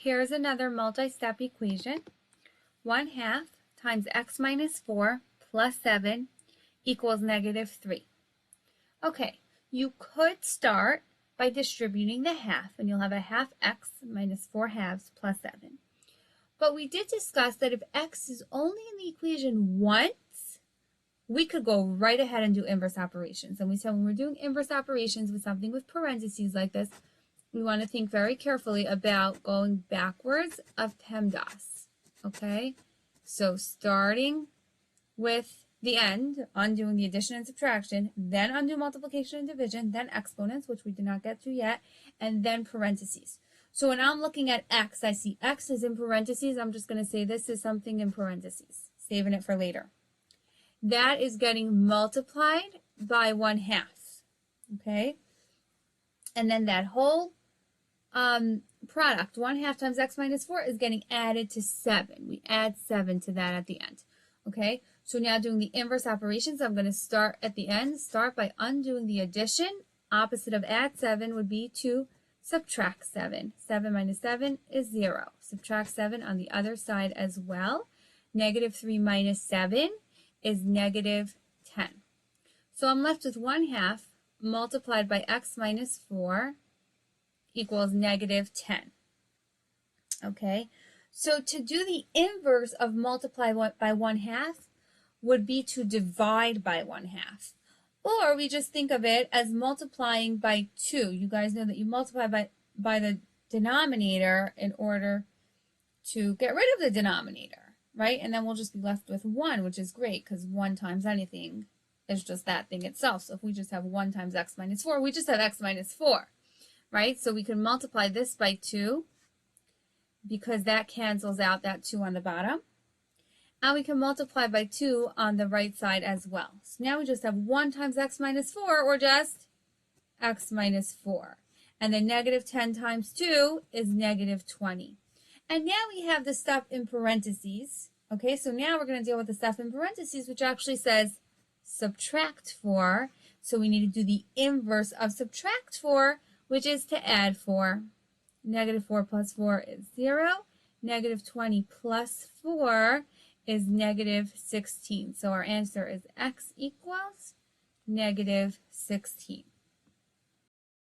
here's another multi-step equation. 1/2 times x minus 4 plus 7 equals -3. Okay, you could start by distributing the half, and you'll have a half x minus 4 halves plus 7. But we did discuss that if x is only in the equation once, we could go right ahead and do inverse operations. And we said when we're doing inverse operations with something with parentheses like this, we want to think very carefully about going backwards of PEMDAS. Okay, so starting with the end, undoing the addition and subtraction, then undo multiplication and division, then exponents, which we did not get to yet, and then parentheses. So when I'm looking at x, I see x is in parentheses. I'm just going to say this is something in parentheses, saving it for later. That is getting multiplied by 1/2, okay? And then that whole product, 1/2 times x minus 4, is getting added to 7. We add 7 to that at the end, okay? So now doing the inverse operations, I'm going to start at the end, start by undoing the addition. Opposite of add 7 would be to subtract 7. 7 minus 7 is 0. Subtract 7 on the other side as well. -3 minus 7 is -10. So I'm left with 1/2 multiplied by x minus 4 equals -10. Okay, so to do the inverse of multiply by 1/2 would be to divide by 1/2. Or we just think of it as multiplying by 2. You guys know that you multiply by the denominator in order to get rid of the denominator, right? And then we'll just be left with 1, which is great because 1 times anything is just that thing itself. So if we just have 1 times x minus 4, we just have x minus 4, right? So we can multiply this by 2 because that cancels out that 2 on the bottom. And we can multiply by 2 on the right side as well. So now we just have 1 times x minus 4, or just x minus 4. And then -10 times 2 is -20. And now we have the stuff in parentheses. Okay, so now we're going to deal with the stuff in parentheses, which actually says subtract 4. So we need to do the inverse of subtract 4, which is to add 4. -4 plus 4 is 0. -20 plus 4 is -16. So our answer is x equals -16.